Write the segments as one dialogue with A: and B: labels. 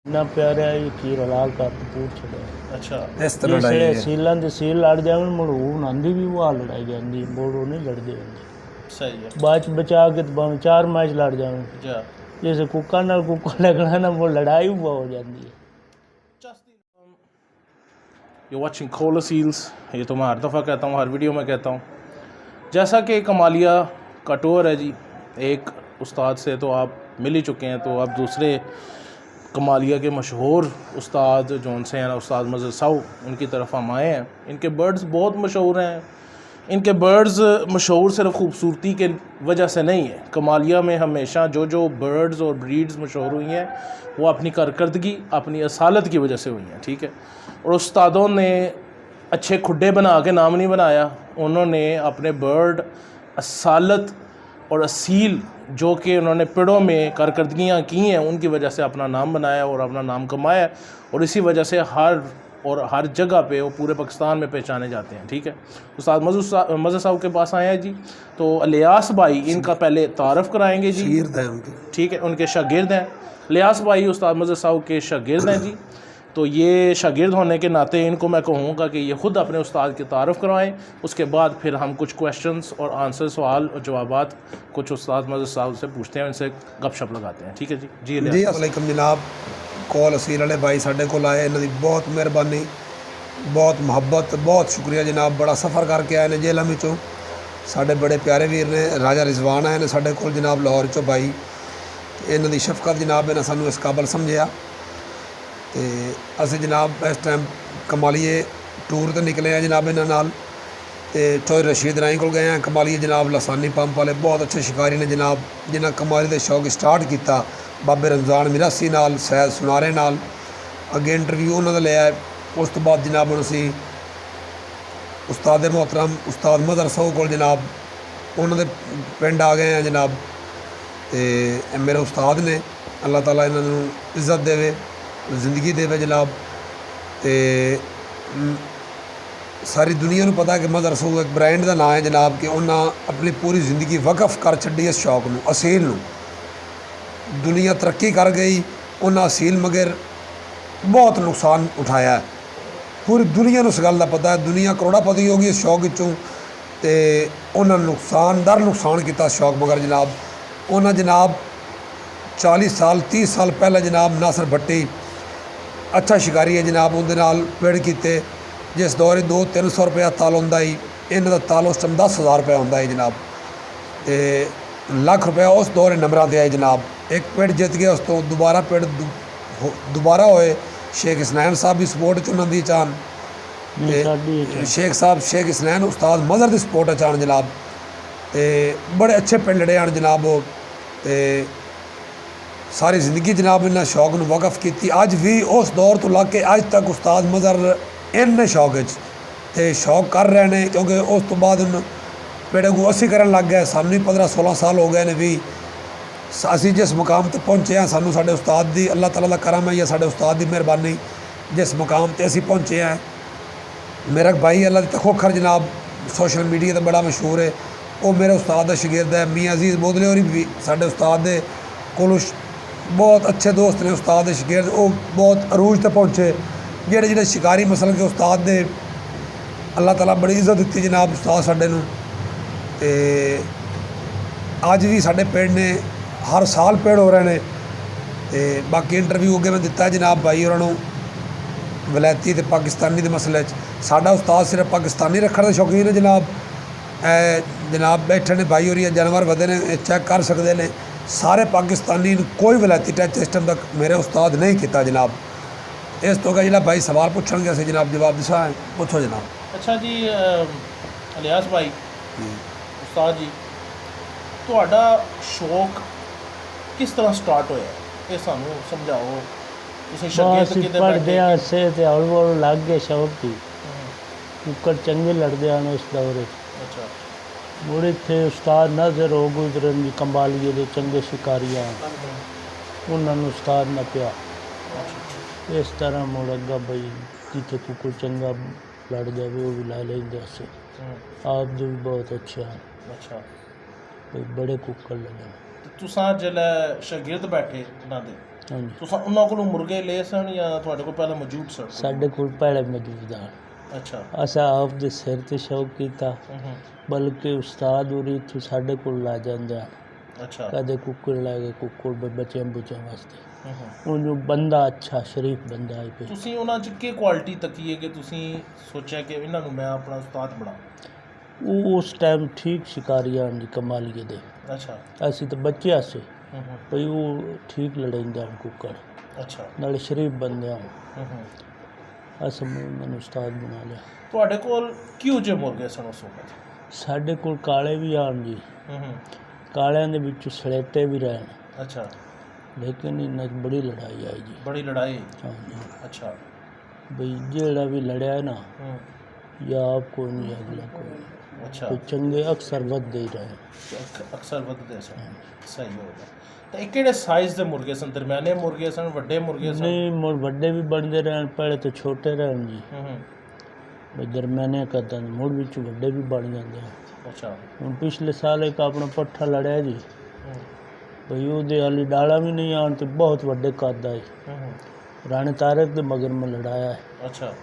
A: इन्ना प्यारा ये खीर हलाल कर पूर छड़े।
B: अच्छा
C: इस तरह लड़ाई है।
A: सीलां दे सील लड़ जावन मड़ून आंदी भी वो लड़ाई जांदी बोड़ो नहीं लड़दे होंदे।
B: सही है
A: बाच बचा के तो भावें 4 मैच लड़ जावन
B: जा
A: जैसे कुक्का नाल कुक्का लगना ना वो लड़ाई वो हो जाती है।
B: यू वाचिंग कोला सील्स, ये तो मैं हर दफ़ा कहता हूँ, हर वीडियो में कहता हूँ। जैसा कि कमालिया का टूर है जी, एक उस्ताद से तो आप मिल ही चुके हैं, तो अब दूसरे कमालिया के मशहूर उस्ताद जो उनसे हैं उस्ताद मज़हर साहब, उनकी तरफ हम आए हैं। इनके बर्ड्स बहुत मशहूर हैं। इनके बर्ड्स मशहूर सिर्फ खूबसूरती के वजह से नहीं है। कमालिया में हमेशा जो बर्ड्स और ब्रीड्स मशहूर हुई हैं वो अपनी कारकर्दगी, अपनी असालत की वजह से हुई हैं, ठीक है। और उस्तादों ने अच्छे खुड्डे बना के नाम नहीं बनाया, उन्होंने अपने बर्ड असालत और असील जो कि उन्होंने पेड़ों में कारकर्दगियाँ की हैं उनकी वजह से अपना नाम बनाया और अपना नाम कमाया, और इसी वजह से हर जगह पे वो पूरे पाकिस्तान में पहचाने जाते हैं, ठीक है। उस्ताद मज़हर साहब के पास आए हैं जी, तो लियास भाई इनका पहले तारफ़ कराएंगे जी, ठीक है। उनके शागिर्द हैं लियास भाई, उस्ताद मज़हर साहब के शागिर्द हैं जी। तो ये शागिर्द होने के नाते इनको मैं कहूँगा कि ये ख़ुद अपने उस्ताद की तारफ़ करवाएं, उसके बाद फिर हम कुछ क्वेश्चंस और आंसर, सवाल और जवाबात कुछ उस्ताद मज़हर साहब से पूछते हैं, उनसे गपशप लगाते हैं, ठीक है जी। जी
C: अस्सलाम वालेकुम जनाब, कॉल असील वाले भाई साढ़े को आए, इन्हों की बहुत मेहरबानी, बहुत मुहब्बत, बहुत शुक्रिया जनाब। बड़ा सफ़र करके आए ने जेलों विचों, साढ़े बड़े प्यारे वीर ने राजा रिजवान आए ने साढ़े कोल जनाब लाहौर चो भाई। इन्हों की शफकत जनाब इन्हें सानू इस काबल समझिया, तो असी जनाब इस टाइम कमालिए टूर तो निकले हैं जनाब इन्होंने नाल, तो चौधरी रशीद राई को गए हैं। कमालिए जनाब लसानी पंप वाले बहुत अच्छे शिकारी ने जनाब, जिन्हें कमाली के शौक स्टार्ट किया बाबे रमज़ान मिरासी नाल, सैद सुनारे नाल। अगे इंटरव्यू उन्होंने लिया, उस तो बाद जनाब हम असी उस्ताद मोहतरम उस्ताद मज़हर साहब को जनाब उन्होंने पिंड आ गए हैं जनाब। तो मेरे उस्ताद ने, अल्लाह ताला इन्होंने इज़्ज़त देवे, जिंदगी देवे जनाब। तो सारी दुनिया को पता है कि मज़हर साहब एक ब्रांड का नाम है जनाब, कि उन्हें अपनी पूरी ज़िंदगी वकफ कर छड़ी इस शौक में, असील नूं। दुनिया तरक्की कर गई, उन्हें असील मगर बहुत नुकसान उठाया है। पूरी दुनिया को इस गल का पता है, दुनिया करोड़ापति होगी इस शौक विचों, तो उन्हें नुकसान किया शौक मगर जनाब। उन्हें जनाब 40 साल 30 साल पहले जनाब नासर भट्टी अच्छा शिकारी है जनाब, उनके नाल पेड़ किए, जिस दौरे 200-300 रुपया ताल होंदा ही, इन्हों का ताल उस टाइम 10,000 रुपया होंदा है जनाब। तो लाख रुपया उस दौरे नंबरां ते आए जनाब। एक पेड़ जित गया, उस तो दोबारा पेड़ दोबारा होए। शेख इसनैन साहब भी सपोर्ट च उन्होंने चाहन, शेख साहब शेख इसनैन उस्ताद मज़हर की सपोर्ट चाहन जनाब। तो बड़े अच्छे पिंड रहे हैं जनाब वो, तो सारी ज़िंदगी जनाब इन्हें शौक में वकफ की। अज भी उस दौर तो लग के अज तक उस्ताद मज़हर इन शौक तो शौक कर रहे हैं, क्योंकि उस तो बाद पेड़े को असी करन लग गए। सानू 15-16 साल हो गए ने भी, असी जिस मुकाम तक पहुँचे हैं सानू साढ़े उस्ताद की अल्लाह ताला का करम है या साढ़े उस्ताद की मेहरबानी, जिस मुकाम पर असी पहुँचे हैं। मेरा भाई अल्लाह की तखोखर जनाब सोशल मीडिया तो बड़ा मशहूर है, वो मेरे उस्ताद का शागिर्द है। मियाँ अजीज़ बोदले और भी साढ़े उस्ताद के कोल बहुत अच्छे दोस्त ने, उस्ताद के शागिर्द, वो बहुत अरूज तक पहुँचे। जेडे शिकारी मसल के उस्ताद दे अल्लाह ताला बड़ी इज्जत दी जनाब उस्ताद साढ़े नूं। ते अज भी साढ़े पेड़ ने हर साल पेड़ हो रहे हैं। तो बाकी इंटरव्यू अगे मैं दिता जनाब भाई उन्होंने वलैती तो पाकिस्तानी के मसले साडा उस्ताद सिर्फ पाकिस्तानी रखने के शौकीन है जनाब। जनाब बैठे ने भाई और जानवर वधे ने चेक कर सकते हैं, सारे पाकिस्तानी कोई वलैती टच सिस्टम तक मेरे उस्ताद नहीं किया जनाब। इस तो जो भाई सवाल पूछणगे असीं जनाब जवाब दसा पूछो जनाब।
B: अच्छा जी लियास भाई उस्ताद जी, तुहाडा शौक किस तरह स्टार्ट होया, ये सानू समझाओ। तुसीं शागिर्द किते
A: पढ़दे आसे ते हौली लग गए शौक की, कुक्कड़ चंगे लड़दे आने उस दौरे।
B: अच्छा
A: मुड़े थे उस्ताद नज़र हो गुजरन जी कंबालिए दे चंगे शिकारियाँ, उन्होंने उस्ताद न पिया। इस तरह मुड़ अगा बई जिथे कुक्कड़ चंगा लड़ जाए वो भी ला लेंगे से। आप जो भी बहुत अच्छे हैं।
B: अच्छा
A: बड़े कुक्कड़ लगे।
B: तुसां जिसलै शागिर्द बैठे ना दे
A: ਹਾਂਜੀ
B: ਤੁਸੀਂ ਉਹਨਾਂ ਕੋਲੋਂ ਮੁਰਗੇ ਲਏ ਸਨ ਜਾਂ ਤੁਹਾਡੇ ਕੋਲ ਪਹਿਲਾਂ ਮੌਜੂਦ ਸਨ?
A: ਸਾਡੇ ਕੋਲ ਪਹਿਲੇ ਮੌਜੂਦ ਆ।
B: ਅੱਛਾ।
A: ਅਸਾਂ ਆਪ ਦੇ ਸਿਰ ਤੇ ਸ਼ੌਕ ਕੀਤਾ,
B: ਹੂੰ।
A: ਬਲਕਿ ਉਸਤਾਦ ਹੋਰੀ ਇੱਥੋਂ ਸਾਡੇ ਕੋਲ ਲਾ ਜਾਂਦੇ ਆ।
B: ਅੱਛਾ।
A: ਕਦੇ ਕੁੱਕੜ ਲੈ ਗਏ, ਕੁੱਕੜ ਬੱਚਿਆਂ ਬੁੱਚਿਆਂ ਵਾਸਤੇ।
B: ਹੂੰ।
A: ਉਹਨੂੰ ਬੰਦਾ ਅੱਛਾ ਸ਼ਰੀਫ ਬੰਦਾ ਹੈ ਕੋਈ।
B: ਤੁਸੀਂ ਉਹਨਾਂ 'ਚ ਕੀ ਕੁਆਲਿਟੀ ਤੱਕੀ ਹੈ ਕਿ ਤੁਸੀਂ ਸੋਚਿਆ ਕਿ ਇਹਨਾਂ ਨੂੰ ਮੈਂ ਆਪਣਾ ਉਸਤਾਦ ਬਣਾ?
A: ਉਹ ਉਸ ਟਾਈਮ ਠੀਕ ਸ਼ਿਕਾਰੀ ਹਨ ਜੀ ਕਮਾਲੀਏ ਦੇ।
B: ਅੱਛਾ।
A: ਅਸੀਂ ਤਾਂ ਬੱਚੇ ਸੀ
B: ਹੂੰ।
A: ਭਈ ਉਹ ਠੀਕ ਲੜਾਉਂਦੇ ਹਨ ਕੁੱਕੜ,
B: ਅੱਛਾ।
A: ਨਾਲੇ ਸ਼ਰੀਫ ਬੰਦੇ ਹਨ।
B: ਹੂੰ।
A: ਅਸੀਂ ਮੈਨੂੰ ਉਸਤਾਦ ਬਣਾ ਲਿਆ।
B: ਤੁਹਾਡੇ ਕੋਲ ਕਿਉਂ ਜਿਹੇ ਮੁਰਗੇ ਸਨ ਉਸ ਵਕਤ?
A: ਸਾਡੇ ਕੋਲ ਕਾਲੇ ਵੀ ਹਨ ਜੀ,
B: ਹੂੰ।
A: ਕਾਲਿਆਂ ਦੇ ਵਿੱਚ ਸਲੇਟੇ ਵੀ ਰਹਿਣ,
B: ਅੱਛਾ।
A: ਲੇਕਿਨ ਇਹਨਾਂ 'ਚ ਬੜੀ ਲੜਾਈ ਆਈ ਜੀ।
B: ਬੜੀ ਲੜਾਈ?
A: ਹਾਂਜੀ।
B: ਅੱਛਾ।
A: ਬਈ ਜਿਹੜਾ ਵੀ ਲੜਿਆ ਨਾ,
B: ਹੂੰ।
A: ਜਾਂ ਆਪ ਕੋਈ ਨਹੀਂ ਅਗਲਾ ਕੋਈ ਨਹੀਂ,
B: ਅੱਛਾ।
A: ਕੋਈ ਚੰਗੇ ਅਕਸਰ ਵੱਧਦੇ ਹੀ ਰਹੇ।
B: ਅਕਸਰ ਵੱਧਦੇ ਸਨ। ਸਹੀ ਹੋ ਗਿਆ। ਤਾਂ ਇਹ ਕਿਹੜੇ ਸਾਈਜ਼ ਦੇ ਮੁਰਗੇ ਸਨ? ਦਰਮਿਆਨੇ ਮੁਰਗੇ ਸਨ, ਵੱਡੇ ਮੁਰਗੇ ਸਨ?
A: ਨਹੀਂ, ਮੁੜ ਵੱਡੇ ਵੀ ਬਣਦੇ ਰਹਿਣ, ਪਹਿਲੇ ਤਾਂ ਛੋਟੇ ਰਹਿਣ ਜੀ।
B: ਹੂੰ।
A: ਬਈ ਦਰਮਿਆਨੇ ਕਰਦਾ ਮੁੜ ਵਿੱਚ ਵੱਡੇ ਵੀ ਬਣ ਜਾਂਦੇ ਆ।
B: ਅੱਛਾ।
A: ਹੁਣ ਪਿਛਲੇ ਸਾਲ ਇੱਕ ਆਪਣਾ ਪੱਠਾ ਲੜਿਆ ਜੀ,
B: ਹੂੰ।
A: ਬਈ ਉਹਦੇ ਹਾਲੀ ਡਾਲਾ ਵੀ ਨਹੀਂ ਆਉਣ ਤੇ ਬਹੁਤ ਵੱਡੇ ਕੱਦ ਆਏ।
B: ਹੂੰ।
A: ਰਾਣੇ ਤਾਰਕ ਦੇ ਮਗਰ ਮੈਂ ਲੜਾਇਆ ਹੈ।
B: ਅੱਛਾ।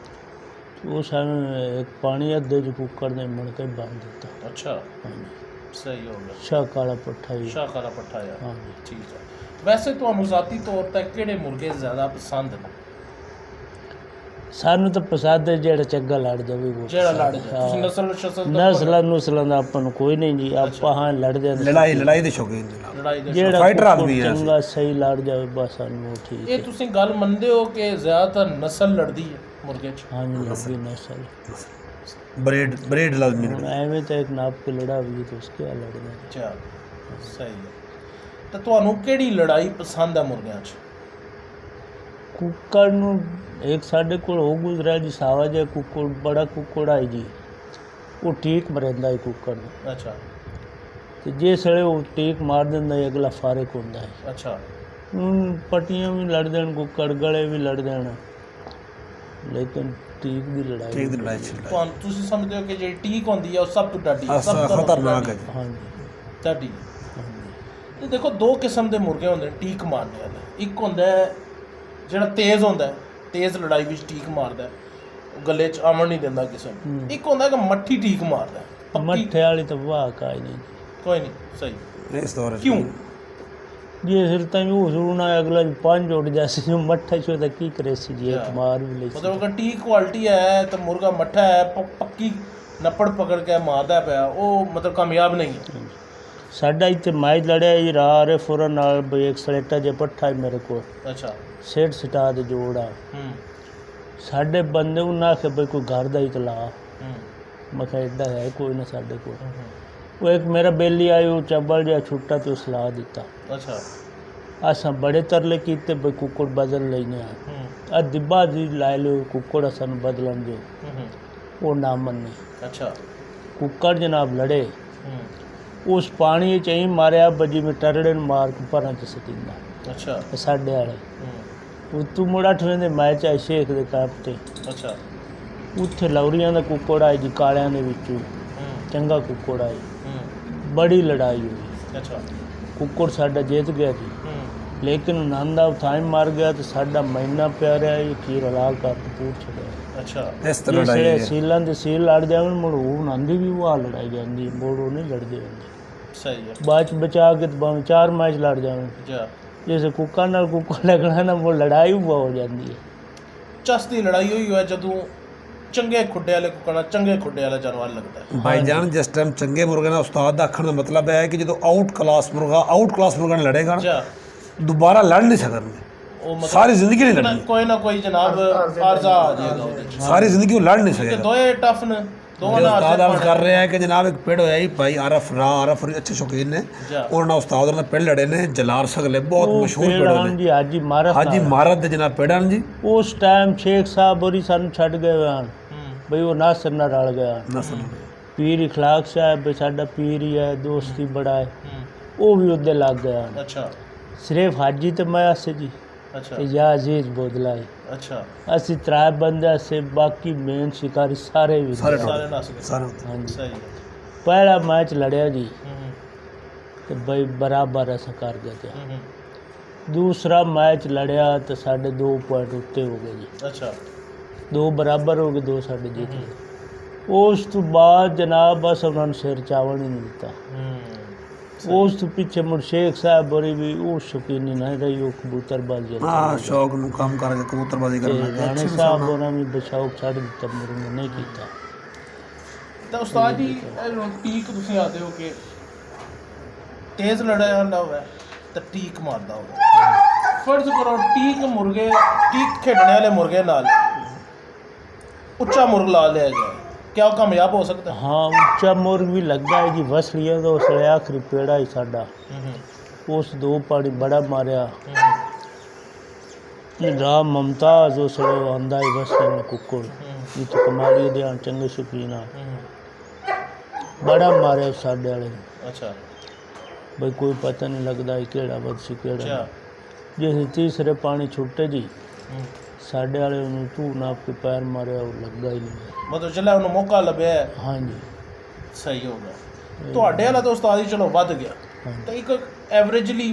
A: ਉਸ ਸਮੇਂ ਇੱਕ ਪਾਣੀ ਅੱਧੇ ਚ ਕੁੱਕੜ ਨੇ ਮੁੜ ਕੇ ਬੰਨ ਦਿੱਤਾ।
B: ਅੱਛਾ।
A: ਹਾਂਜੀ।
B: ਸਹੀ ਹੋ ਗਿਆ।
A: ਸ਼ਾਹ ਕਾਲਾ ਪੱਠਾ ਜੀ।
B: ਸ਼ਾਹ ਕਾਲਾ ਪੱਠਾ ਆ।
A: ਹਾਂਜੀ।
B: ਠੀਕ ਹੈ। ਵੈਸੇ ਤੁਹਾਨੂੰ ਜ਼ਾਤੀ ਤੌਰ ਤੇ ਕਿਹੜੇ ਮੁਰਗੇ ਜ਼ਿਆਦਾ ਪਸੰਦ ਨੇ?
A: ਸਾਨੂੰ ਤਾਂ ਪਸੰਦ ਹੈ ਜਿਹੜਾ ਚੰਗਾ ਲੜ ਜਾਵੇ ਉਹ।
B: ਜਿਹੜਾ ਲੜ ਜਾਏ। ਤੁਸੀਂ ਨਸਲ
A: ਨਸਲਾਂ ਦਾ ਆਪਾਂ ਨੂੰ ਕੋਈ ਨਹੀਂ ਜੀ, ਆਪਾਂ ਹਾਂ ਲੜ ਜਾਂਦੇ।
C: ਲੜਾਈ ਦੇ ਸ਼ੌਕੀਨ ਜਨਾਬ,
B: ਲੜਾਈ ਦੇ
A: ਜਿਹੜਾ
C: ਫਾਈਟਰ ਆਦਮੀ ਹੈ।
A: ਚੰਗਾ ਸਹੀ ਲੜ ਜਾਵੇ ਬਸ ਸਾਨੂੰ ਉਹ ਠੀਕ
B: ਇਹ
A: ਹੈ।
B: ਤੁਸੀਂ ਗੱਲ ਮੰਨਦੇ ਹੋ ਕਿ ਜ਼ਿਆਦਾਤਰ ਨਸਲ ਲੜਦੀ ਹੈ ਮੁਰਗੇ 'ਚ?
A: ਹਾਂਜੀ ਲੜਦੀ ਨਸਲ।
C: ब्रेड लाजमी
A: ਹੁਣ ਐਵੇਂ ਤਾਂ ਇੱਕ ਨਾਪ ਕੇ ਲੜਾ ਵੀ ਤਾਂ ਉਸਕੇ ਆ ਲੜਨਾ।
B: ਅੱਛਾ। ਸਹੀ ਹੈ। ਤਾਂ ਤੁਹਾਨੂੰ ਕਿਹੜੀ ਲੜਾਈ ਪਸੰਦ ਹੈ ਮੁਰਗਿਆਂ 'ਚ?
A: ਕੁੱਕੜ ਨੂੰ ਇੱਕ ਸਾਡੇ ਕੋਲ ਹੋ ਗੁਜ਼ਰਿਆ ਜੀ, ਸਾਵਾ ਜਿਹਾ ਕੁੱਕੜ, ਬੜਾ ਕੁੱਕੜ ਆਈ ਜੀ, ਉਹ ਟੀਕ ਮਰਦਾ ਹੈ ਕੁੱਕੜ ਨੂੰ।
B: ਅੱਛਾ।
A: ਤੇ ਜੇ ਸੜੇ ਉਹ ਟੀਕ ਮਾਰ ਦਿੰਦਾ ਹੈ, ਅਗਲਾ ਫਾਰਕ ਹੁੰਦਾ ਹੈ।
B: ਅੱਛਾ।
A: ਹੁਣ ਪੱਟੀਆਂ ਵੀ ਲੜ ਦੇਣ, ਕੁੱਕੜ ਗਲੇ ਵੀ ਲੜ ਦੇਣ, ਲੇਕਿਨ ਟੀਕ ਦੀ ਲੜਾਈ
B: ਤੁਹਾਨੂੰ ਤੁਸੀਂ ਸਮਝਦੇ ਹੋ ਕਿ ਜਿਹੜੀ ਟੀਕ ਹੁੰਦੀ ਹੈ ਉਹ ਸਭ ਤੋਂ ਡਾਢੀ ਹੈ, ਸਭ ਤੋਂ
C: ਖਤਰਨਾਕ ਹੈ?
A: ਹਾਂਜੀ।
B: ਡਾਢੀ।
A: ਹਾਂਜੀ।
B: ਤੇ ਦੇਖੋ ਦੋ ਕਿਸਮ ਦੇ ਮੁਰਗੇ ਹੁੰਦੇ ਨੇ ਟੀਕ ਮਾਰਨੇ ਵਾਲੇ। ਇੱਕ ਹੁੰਦਾ ਹੈ ਜਿਹੜਾ ਤੇਜ਼ ਹੁੰਦਾ ਹੈ, ਤੇਜ਼ ਲੜਾਈ ਵਿੱਚ ਟੀਕ ਮਾਰਦਾ ਹੈ, ਉਹ ਗਲੇ 'ਚ ਆਮਣ ਨਹੀਂ ਦਿੰਦਾ ਕਿਸੇ ਨੂੰ। ਇੱਕ ਹੁੰਦਾ ਕਿ ਮੱਠੀ ਟੀਕ ਮਾਰਦਾ ਹੈ, ਪੱਕੀ।
A: ਮੱਠੇ ਵਾਲੀ ਤਾਂ ਵਾਹ ਕਾਇ ਨਹੀਂ।
B: ਕੋਈ ਨਹੀਂ। ਸਹੀ।
C: ਇਸ ਦੌਰ
B: ਕਿਉਂ?
A: ਜੇ ਸਿਰ ਤਾਂ ਉਹ ਸੁਣਨਾ ਅਗਲਾ ਪੰਜ ਉੱਡ ਜਾਸੀ ਜੋ ਮੱਠਾ ਛੋ ਤਾਂ ਕੀ ਕਰੇ ਸੀ ਜੀ, ਇੱਕ ਮਾਰ ਵੀ ਲਈ।
B: ਮਤਲਬ ਅਗਰ ਟੀਕ ਕੁਆਲਿਟੀ ਹੈ ਤਾਂ ਮੁਰਗਾ ਮੱਠਾ ਹੈ, ਪੱਕੀ ਨੱਪੜ ਪਕੜ ਕੇ ਮਾਰਦਾ ਪਿਆ, ਉਹ ਮਤਲਬ ਕਾਮਯਾਬ ਨਹੀਂ ਹੈ।
A: ਸਾਡਾ ਇੱਥੇ ਮੈਚ ਲੜਿਆ ਜੀ ਰਾਹ ਰੇ ਫੁਰਨ ਨਾਲ, ਬਈ ਇੱਕ ਸਲੇਟਾ ਜਿਹਾ ਪੱਠਾ ਹੈ ਮੇਰੇ ਕੋਲ,
B: ਅੱਛਾ।
A: ਸੇਠ ਸਟਾ ਦੇ ਜੋੜਾ।
B: ਹੂੰ।
A: ਸਾਡੇ ਬੰਦੇ ਉਹਨਾਂ ਆਖੇ ਬਈ ਕੋਈ ਘਰ ਦਾ ਹੀ ਤਲਾ।
B: ਹੂੰ।
A: ਮੈਂ ਕਿਹਾ ਏਡਾ ਹੈ ਕੋਈ ਨਾ ਸਾਡੇ ਕੋਲ।
B: ਹੂੰ।
A: ਉਹ ਇੱਕ ਮੇਰਾ ਬੇਲੀ ਆਈ, ਉਹ ਚੱਬਲ ਜਿਹਾ ਛੁੱਟਾ ਤੇ ਉਹ ਸਲਾਹ ਦਿੱਤਾ।
B: ਅੱਛਾ।
A: ਅਸਾਂ ਬੜੇ ਤਰਲੇ ਕੀਤੇ ਬਈ ਕੁੱਕੜ ਬਦਲ ਲੈਨੇ ਆ।
B: ਹੂੰ।
A: ਦਿਬਾ ਜੀ ਲੈ ਲਿਓ ਕੁੱਕੜ ਸਾਨੂੰ ਬਦਲਣ ਦਿਓ।
B: ਹੂੰ।
A: ਉਹ ਨਾ ਮੰਨੇ।
B: ਅੱਛਾ।
A: ਕੁੱਕੜ ਜਨਾਬ ਲੜੇ,
B: ਹੂੰ।
A: ਉਸ ਪਾਣੀ 'ਚ ਹੀ ਮਾਰਿਆ ਬਜੀ ਮੈਂ ਟਰੜੇ ਨੂੰ ਮਾਰ ਕੇ ਪਰਾਂ 'ਚ ਸਟਿੰਦਾ।
B: ਅੱਛਾ।
A: ਸਾਡੇ ਵਾਲੇ
B: ਹੂੰ।
A: ਉਹ ਤੂੰ ਮੁੜ 8ਵੇਂ ਦੇ ਮੈਚ ਆਏ ਸ਼ੇਖ ਦੇ ਕੱਪ ਤੇ,
B: ਅੱਛਾ।
A: ਉੱਥੇ ਲੌਰੀਆਂ ਦਾ ਕੁੱਕੜ ਆਏ ਜੀ, ਕਾਲਿਆਂ ਦੇ ਵਿੱਚੋਂ
B: ਹੂੰ।
A: ਚੰਗਾ ਕੁੱਕੜ ਆਏ,
B: ਹੂੰ।
A: ਬੜੀ ਲੜਾਈ ਹੋਈ।
B: ਅੱਛਾ।
A: ਕੁੱਕੜ ਸਾਡਾ ਜਿੱਤ ਗਿਆ ਜੀ,
B: ਹੂੰ।
A: ਲੇਕਿਨ ਨੰਦਾ ਉਥਾਈ ਮਾਰ ਗਿਆ ਤੇ ਸਾਡਾ ਮਹੀਨਾ ਪਿਆ ਰਿਹਾ ਇਹ ਖੀਰ ਹਲਾ ਕਰ ਪੂਰ ਛੜਿਆ।
B: ਅੱਛਾ।
C: ਇਸ ਤਰ੍ਹਾਂ ਲੜਾਈ ਹੈ।
A: ਸੀਲਾਂ ਦੇ ਸੀਲ ਲੜ ਜਾਵਣ ਮੁੜ ਉਹ ਨੰਦੀ ਵੀ ਉਹ ਲੜਾਈ ਜਾਂਦੀ, ਮੁੜ ਉਹ ਨਹੀਂ ਲੜਦੇ ਹੁੰਦੇ।
B: ਸਹੀ ਹੈ।
A: ਬਾਅਦ 'ਚ ਬਚਾ ਕੇ ਭਾਵੇਂ 4 ਮੈਚ ਲੜ ਜਾਵਣ,
B: ਜਾ
A: ਜैसे कुकर नाल कुकर लगना ना वो लड़ाई वो हो जाती है।
B: ਚਸ ਦੀ ਲੜਾਈ ਹੋਈ ਹੋਇਆ ਜਦੋਂ ਚੰਗੇ ਖੁੱਡੇ ਵਾਲੇ ਕੁੱਕੜ ਨਾਲ ਚੰਗੇ ਖੁੱਡੇ ਵਾਲਾ ਜਾਨਵਰ ਲੱਗਦਾ ਹੈ।
C: ਭਾਈਜਾਨ ਜਿਸ ਟਾਈਮ ਚੰਗੇ ਮੁਰਗੇ ਨਾਲ ਉਸਤਾਦ ਦਾ ਆਖਣ ਦਾ ਮਤਲਬ ਹੈ ਕਿ ਜਦੋਂ ਆਊਟ ਕਲਾਸ ਮੁਰਗਾ ਨਾਲ ਲੜੇਗਾ ਨਾ, ਦੁਬਾਰਾ ਲੜ ਨਹੀਂ ਸਕਣਗੇ,
B: ਉਹ ਮਤਲਬ
C: ਸਾਰੀ ਜ਼ਿੰਦਗੀ ਨਹੀਂ ਲੜਨੀ,
B: ਕੋਈ ਨਾ ਕੋਈ ਜਨਾਬ ਆਰਜ਼ਾ ਆ ਜਾਏਗਾ ਉਹਦੇ 'ਚ।
C: ਸਾਰੀ ਜ਼ਿੰਦਗੀ ਉਹ ਲੜ ਨਹੀਂ
B: ਕਿ
C: ਸਕੇਗਾ।
B: ਦੋਏ ਟਫ ਨੇ, ਦੋਵਾਂ
C: ਜੋ
B: ਨਾਲ
C: ਉਸਤਾਦ ਅਰਜ਼ ਕਰ ਰਿਹਾ ਹੈ ਕਿ ਜਨਾਬ ਇੱਕ ਪਿੰਡ ਹੋਇਆ ਜੀ ਭਾਈ ਆਰਫ ਅੱਛੇ ਸ਼ੌਕੀਨ ਨੇ, ਉਹਨਾਂ ਨਾਲ ਉਸਤਾਦ ਉਹਨਾਂ ਪਿੰਡ ਲੜੇ ਨੇ ਜਲਾਰ ਸਗਲੇ, ਬਹੁਤ ਮਸ਼ਹੂਰ ਪਿੰਡ ਨੇ
A: ਜੀ ਹਾਜੀ ਮਾਰਤ।
C: ਹਾਜੀ ਮਾਰਤ ਦੇ ਜਨਾਬ ਪਿੰਡ ਹਨ ਜੀ।
A: ਉਸ ਟਾਈਮ ਸ਼ੇਖ ਸਾਹਿਬ ਹੋਰੀ ਸਾਨੂੰ ਛੱਡ ਗਏ ਹਨ ਬਈ ਉਹ ਨਾਸਰ ਨਾਲ ਰਲ ਗਿਆ। ਪੀਰ ਇਖਲਾਕ ਸਾਹਿਬ ਬਈ ਸਾਡਾ ਪੀਰ ਹੀ ਹੈ, ਦੋਸਤੀ ਬੜਾ ਹੈ, ਉਹ ਵੀ ਉਹਦੇ ਲੱਗ ਗਿਆ।
B: ਅੱਛਾ।
A: ਸਿਰਫ ਹਾਜੀ ਤੇ ਮੈਂ ਅਸੇ ਜੀ
B: ਅੱਛਾ।
A: या अजीज बोदला है।
B: ਅੱਛਾ।
A: ਅਸੀਂ ਤਰਾਏ ਬੰਦੇ ਸੇ ਬਾਕੀ ਮੇਨ ਸ਼ਿਕਾਰੀ ਸਾਰੇ ਵੀ
B: ਸਾਰੇ ਨਸ ਗਏ।
A: ਹਾਂਜੀ।
B: ਸਹੀ ਹੈ।
A: ਪਹਿਲਾ ਮੈਚ ਲੜਿਆ ਜੀ
B: ਹੂੰ।
A: ਤੇ ਬਈ ਬਰਾਬਰ ਅਸਾਂ ਕਰ ਗਏ ਤੇ
B: ਹੂੰ।
A: ਦੂਸਰਾ ਮੈਚ ਲੜਿਆ ਤੇ ਸਾਡੇ 2 ਪੁਆਇੰਟ ਉੱਤੇ ਹੋ ਗਏ ਜੀ,
B: ਅੱਛਾ
A: 2 ਬਰਾਬਰ ਹੋ ਗਏ, 2 ਸਾਡੇ ਜਿੱਤ ਗਏ। ਉਸ ਤੋਂ ਬਾਅਦ ਜਨਾਬ ਬਸ ਉਹਨਾਂ ਨੂੰ ਸਿਰ ਚਾਵਲ ਹੀ ਨਹੀਂ ਦਿੱਤਾ। ਉਸ ਤੋਂ ਪਿੱਛੇ ਮੁੜ ਸ਼ੇਖ ਸਾਹਿਬ ਬੜੀ ਵੀ ਉਹ ਸ਼ੌਕੀਨੀ ਨਹੀਂ ਰਹੀ, ਉਹ ਕਬੂਤਰਬਾਜ਼ੀ
C: ਹਾਂ ਸ਼ੌਕ ਨੂੰ ਕੰਮ ਕਰਕੇ ਕਬੂਤਰਬਾਜ਼ੀ ਕਰਨਾ
A: ਰਾਣੇ ਸਾਹਿਬ ਉਹਨਾਂ ਨੇ ਬਸ਼ੌਕ ਛੱਡ ਦਿੱਤਾ, ਮੁੜ ਨੇ ਨਹੀਂ ਕੀਤਾ।
B: ਤਾਂ ਉਸਤਾਦ ਜੀ ਟੀਕ ਤੁਸੀਂ ਆਦੇ ਹੋ ਕਿ ਤੇਜ਼ ਲੜਾਇਆ ਹੁੰਦਾ ਹੋਵੇ ਤਾਂ ਟੀਕ ਮਾਰਦਾ ਹੋਵੇ। ਫਰਜ਼ ਕਰੋ ਟੀਕ ਖੇਡਣੇ ਵਾਲੇ ਮੁਰਗੇ ਨਾਲ ਉੱਚਾ ਮੁਰਗ ਲਾ ਲਿਆ ਜਾਏ, क्या वो कामयाब हो सकता है?
A: हाँ उच्चा मुर्ग भी लगा है जी, वसलिया तो उसने आखिरी पेड़ा ही साडा उस 2 पानी बड़ा मारिया राम मुमताज उसने आंदा ही वसले में कुकुड़ ये तो कमाली ध्यान चंगे शौकीन बड़ा मारिया साडे वाले ने।
B: अच्छा
A: भाई कोई पता नहीं लगता ही केड़ा बदसी केड़ा। जिस तीसरे पानी छुट्टे जी साढ़े वाले उन्होंने तू नाप के पैर मारे और लगा ही नहीं,
B: मतलब चला उन्होंने मौका लभ्या।
A: हाँ जी
B: सही हो गया। ਤੁਹਾਡੇ ਵਾਲਾ ਤਾਂ ਉਸਤਾਦ ਹੀ ਚਲੋ ਵੱਧ ਗਿਆ, ਤਾਂ ਇੱਕ ਐਵਰੇਜਲੀ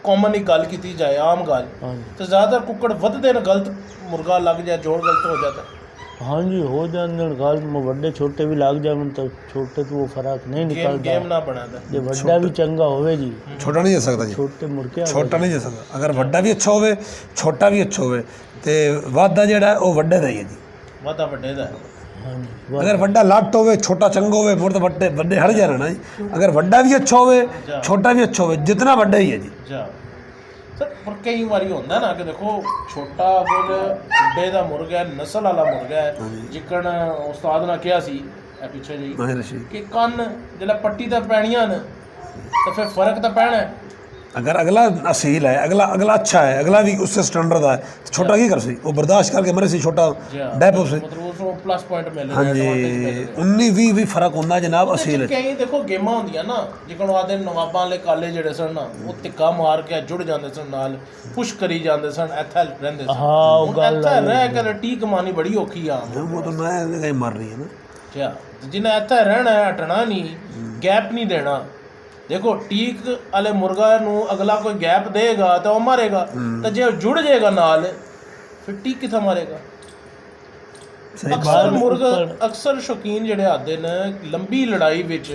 B: ਕਾਮਨ ਹੀ ਗੱਲ ਕੀਤੀ ਜਾਏ, ਆਮ ਗੱਲ ਤੇ ਜ਼ਿਆਦਾਤਰ ਕੁੱਕੜ ਵੱਧਦੇ ਨੇ, ਗਲਤ ਮੁਰਗਾ ਲੱਗ ਜਾਏ, ਜੋੜ ਗਲਤ ਹੋ ਜਾਂਦਾ।
A: हाँ जी हो जाते गल बड़े छोटे भी लग जाए तो छोटे तो वो फर्क नहीं निकलता,
B: गेम ना बनाता
A: जो बड़ा भी चंगा होवे जी
C: छोटा नहीं जा सकता जी,
A: छोटे मुर्गे
C: छोटा नहीं जा सकता। अगर बड़ा भी अच्छा होवे छोटा भी अच्छा होवे ते वादा जेड़ा वो वड्डे दा ही है जी,
B: वादा वड्डे दा।
A: हाँ जी
C: अगर वड्डा लट होवे छोटा चंगा होवे मुड़ तो वड्डे वड्डे हट जाना ना जी। अगर वड्डा भी अच्छा होवे छोटा भी अच्छा होवे जितना वड्डा ही है जी।
B: सर पर कई बारी होंदा ना कि देखो छोटा अगर बड्डे दा मुर्गा है, नस्ल वाला मुर्गा है, जिकन उस्ताद ने कहा सी पिछे जी कि कन जिला पट्टी ते पैणियां न तो फिर फर्क तो पैना है।
C: अगर अगला असील है, अगला अच्छा है, अगला भी उससे स्टैंडर्ड है तो छोटा की कर सी वो बर्दाश्त करके मरे सी छोटा डेपो से,
B: मतलब उसको प्लस पॉइंट मिल
C: हाँ जी 19-20 फर्क होंदा जनाब असील।
B: कई देखो गेमां होंदियां ना जिकन आदे नवाबां वाले काले जेड़े सन ना वो टिक्का मार के जुड़ जांदे सन नाल पुश करी जांदे सन, इत्थे रहंदे सन।
A: हाँ वो गल
B: इत्थे रह के टीक मारनी बड़ी औखी आ,
C: वो तो मैं कहीं मर रही है ना
B: क्या जिन्हें इत्थे रहना है, हटना नहीं, गैप नहीं देना। देखो टीक वाले मुर्गा नू अगला कोई गैप देगा तो वो मारेगा, तो जे जुड़ जाएगा नाल फिर टीक कितना मारेगा। अक्सर मुर्गा अक्सर शौकीन जेड़े आते ने लंबी लड़ाई विच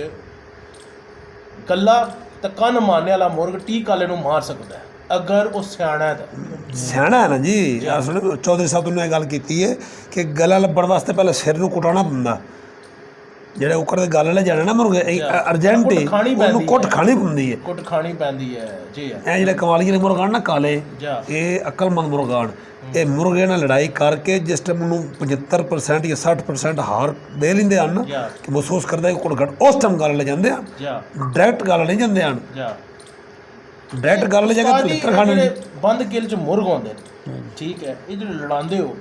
B: गला ते कन मारने वाला मुर्ग टीक वाले नू मार सकता है अगर वो सियाणा है।
C: सियाणा है ना जी। असल चौधरी साहब ने गल की है कि गला लब्भण वास्ते पहले सिर नू कुटाना पैंदा, ਜਿਹੜੇ ਉੱਕਰ ਦੇ ਗੱਲ ਲੈ ਜਾਣਾ ਨਾ ਮੁਰਗੇ ਅਰਜੈਂਟ ਹੀ ਉਹਨੂੰ ਕੁੱਟ ਖਾਣੀ ਪੈਂਦੀ ਹੈ,
B: ਕੁੱਟ ਖਾਣੀ ਪੈਂਦੀ ਹੈ ਜੀ।
C: ਇਹ ਜਿਹੜੇ ਕਮਾਲੀਏ ਦੇ ਮੁਰਗਾਨ ਨਾ ਕਾਲੇ ਇਹ ਅਕਲਮੰਦ ਮੁਰਗਾਨ, ਇਹ ਮੁਰਗੇ ਨਾਲ ਲੜਾਈ ਕਰਕੇ ਜਿਸ ਟਾਈਮ ਉਹਨੂੰ 75% ਜਾਂ 60% ਹਾਰ ਦੇ ਲੈਂਦੇ ਹਨ ਕਿ ਮਹਿਸੂਸ ਕਰਦਾ ਕਿ ਕੁੱਟ ਘਟ, ਉਸ ਟਾਈਮ ਗੱਲ ਲੈ ਜਾਂਦੇ ਹਨ, ਡਾਇਰੈਕਟ ਗੱਲ ਨਹੀਂ ਜਾਂਦੇ ਹਨ। ਡਾਇਰੈਕਟ ਗੱਲ ਲੈ ਜਾ ਕੇ ਪਵਿੱਤਰ ਖਾਣੇ
B: ਬੰਦ ਕਿਲ ਚ ਮੁਰਗ ਆਉਂਦੇ ਨੇ, ਠੀਕ ਹੈ। ਇਹ ਜਿਹੜੇ ਲੜਾਉਂਦੇ ਹੋ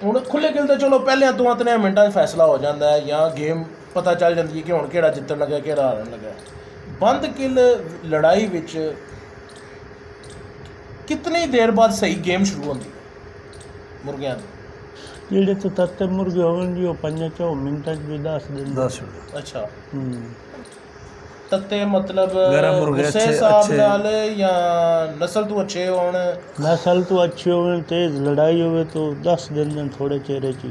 B: ਹੁਣ ਖੁੱਲੇ ਗਿਲ ਤਾਂ ਚਲੋ ਪਹਿਲਿਆਂ 2-3 ਮਿੰਟਾਂ 'ਚ ਫੈਸਲਾ ਹੋ ਜਾਂਦਾ ਹੈ ਜਾਂ ਗੇਮ ਪਤਾ ਚੱਲ ਜਾਂਦੀ ਹੈ ਕਿ ਹੁਣ ਕਿਹੜਾ ਜਿੱਤਣ ਲੱਗਾ ਕਿਹੜਾ ਹਾਰਨ ਲੱਗਾ। ਬੰਦ ਕਿਲ ਲੜਾਈ ਵਿੱਚ ਕਿਤਨੀ ਦੇਰ ਬਾਅਦ ਸਹੀ ਗੇਮ ਸ਼ੁਰੂ ਹੁੰਦੀ ਹੈ ਮੁਰਗਿਆਂ ਦੀ?
A: ਜਿਹੜੇ ਤੋਂ ਤੱਤੇ ਮੁਰਗੇ ਹੋਣਗੇ ਉਹ 5-4 ਮਿੰਟਾਂ 'ਚ ਵੀ ਦੱਸ ਦਿੰਦੇ।
B: ਅੱਛਾ ਤੱਤੇ ਮਤਲਬ
C: ਮੁਰਗੇ
B: ਉਸੇ ਹਿਸਾਬ ਨਾਲ ਜਾਂ ਨਸਲ ਤੋਂ ਅੱਛੇ ਹੋਣ?
A: नस्ल तो अच्छी हो तेज लड़ाई हो तो 10 दिन थोड़े चेहरे ची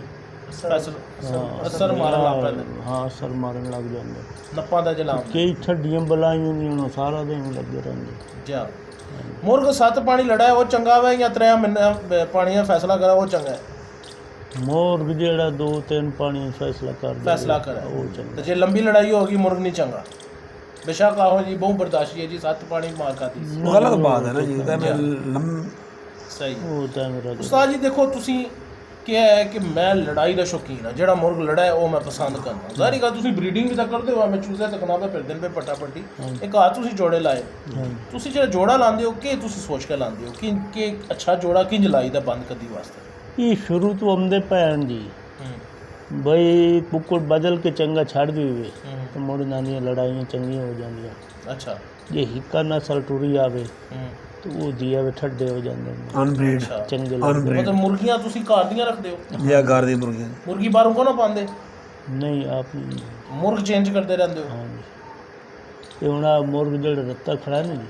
B: असर मारन लग पैंदे।
A: हाँ असर मारन लग जाते,
B: नप्पां दा जलाम
A: कई ठड्डियां बलाई होंदियां सारा दिन लगे रहंदे।
B: जा मुर्ग 7 पानी लड़ा है वो चंगा है या 3 महीने पानी का फैसला करा वो चंगा है?
A: मुर्ग जेड़ा 2-3 पानी फैसला करे
B: वो चंगा। जे लंबी लड़ाई होगी मुर्ग नहीं चंगा, बेशक आहो जी बहुत बर्दाश्ती है जी, 7 पानी मार खाती
C: गलत बात है ना जी।
B: सही
A: वो टाइम
B: उस्ताद जी देखो तुसी क्या है कि मैं लड़ाई का शौकीन हाँ, जेड़ा मुर्ग लड़ा है वो मैं पसंद करना। जाहिर गल तुसी ब्रीडिंग भी तो करते हो, मैं चूजे तक ना फिर दिन पे पट्टा पट्टी एक हाथ तुसी जोड़े लाए, तुसी जेड़ा जोड़ा लांदे हो कि तुसी सोच के लांदे हो कि अच्छा जोड़ा किंज लाई दा बंद कदी वास्ते?
A: ये शुरू तो आमदे पैन जी भाई कुक्कड़ बदल के चंगा छड़ भी हुए तो मुड़ नानियां लड़ाइयाँ चंगियां हो जांदियां।
B: अच्छा
A: जे हिक्का नस्ल टुरी आवे तो वो दिया वे ठड्डे हो जांदे ने
C: अनब्रीड
A: चंगे
B: मतलब मुर्गियां तुसी घर दियां रखदे हो
C: या घर दी मुर्गियां?
B: मुर्गी बाहरों को ना पांदे?
A: नहीं आप
B: मुर्ग चेंज करते रहंदे हो?
A: हाँ जी। ये हुण मुर्ग जेड़ा रत्ता खड़ा ने जी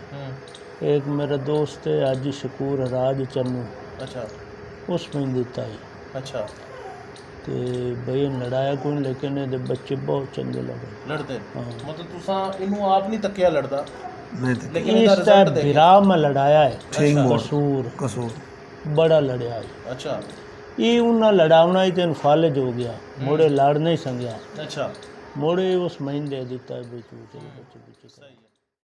A: ایک میرا دوست ہے حاجی شکور راج چنو،
B: اچھا
A: اس میں دیتا ہے
B: اچھا
A: تے بھئی لڑایا کوئی، لیکن یہ بچے بہت چنگے لگے۔
B: لڑتے
A: ہاں
B: مطلب تساں اینو آپ نہیں تکیا لڑدا
C: نہیں تھے
B: لیکن ਇਹਦਾ
A: اس
B: ਰਿਜ਼ਲਟ ਦੇਖ
A: بھرا میں لڑایا ہے
C: ٹھیک موڑ
A: قصور
C: قصور
A: بڑا لڑیا ہے،
B: ਅੱਛਾ
A: یہ انہاں لڑاونا ہی تین فالج ہو گیا، موڑے لڑ نہیں سنگیا،
B: ਅੱਛਾ
A: موڑے اس مہین دے دیتا ہے بھئی تو چلو بچے پیچھے کر۔